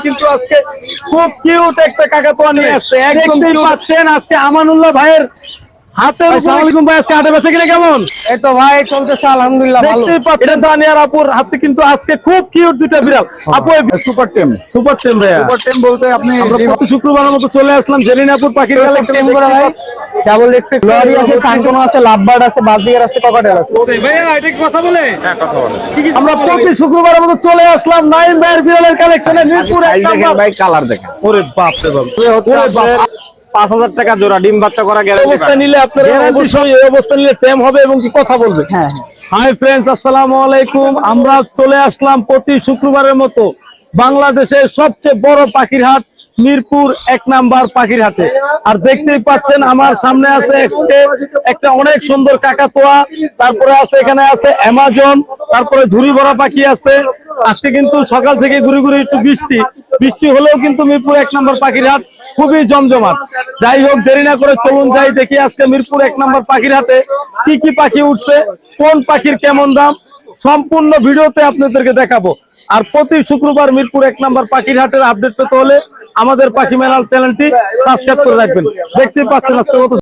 কিন্তু আজকে খুব কিউট একটা কাকাতুয়া নিয়ে আসছে। দেখতেই পাচ্ছেন আজকে আমানুল্লাহ ভাইয়ের হাতে। আসসালামু আলাইকুম ভাই, আজকে হাটে বেচা কিনা কেমন? এই তো ভাই চলতেছে আলহামদুলিল্লাহ ভালো। দেখতেই পাচ্ছেন দানিয়ার আপুর হাতে কিন্তু আজকে খুব কিউট দুইটা বিড়াল। আপু সুপার টেম। সুপার টেম ভাইয়া। সুপার টেম বলতে আপনি আমরা প্রতি শুক্রবারের মতো চলে আসলাম জেরিনাপুর পাখির কালেকশন টেম করা ভাই, ডাবল এক্স লরি আছে, সানকোনো আছে, লাভবার্ড আছে, বাজিগার আছে, ককাটেল আছে। ভাইয়া এটা কি কথা বলে? আমরা প্রতি শুক্রবারের মতো চলে আসলাম নাইম ভাইয়ের বিড়ালের কালেকশনে মিরপুর এক নাম্বার। ভাই কালার দেখেন। ওরে বাপ রে বাপ, ওরে বাপ। 5000 টাকা জোড়া, ডিম বাচ্চা করা এই গ্যারান্টি। অবস্থা নিলে আপনারা অবশ্যই এই অবস্থা নিলে টেম হবে এবং কি কথা বলবে। হ্যাঁ হাই ফ্রেন্ডস, আসসালামু আলাইকুম। আমরা চলে আসলাম প্রতি শুক্রবারের মতো বাংলাদেশের সবচেয়ে বড় পাখির হাট মিরপুর 1 নাম্বার পাখির হাটে। আর দেখতেই পাচ্ছেন আমার সামনে আছে একটা অনেক সুন্দর কাকাতুয়া, তারপরে আছে এখানে আছে অ্যামাজন, তারপরে ঝুড়ি ভরা পাখি আছে। আজকে কিন্তু সকাল থেকে ঘুরে ঘুরে একটু বৃষ্টি হলেও কিন্তু মিরপুর 1 নাম্বার পাখির হাট খুবই জমজমাট। যাই হোক, দেরি না করে চলুন যাই দেখি আজকে মিরপুর 1 নাম্বার পাখির হাটে কি কি পাখি উঠছে, কোন পাখির কেমন দাম, সম্পূর্ণ ভিডিওতে আপনাদেরকে দেখাবো। আর প্রতি শুক্রবার মিরপুর 1 নাম্বার পাখির হাটের আপডেট পেতে হলে আমাদের পাখি মেলার চ্যানেলটি সাবস্ক্রাইব করে রাখবেন। দেখতেই পাচ্ছেন আজকে কত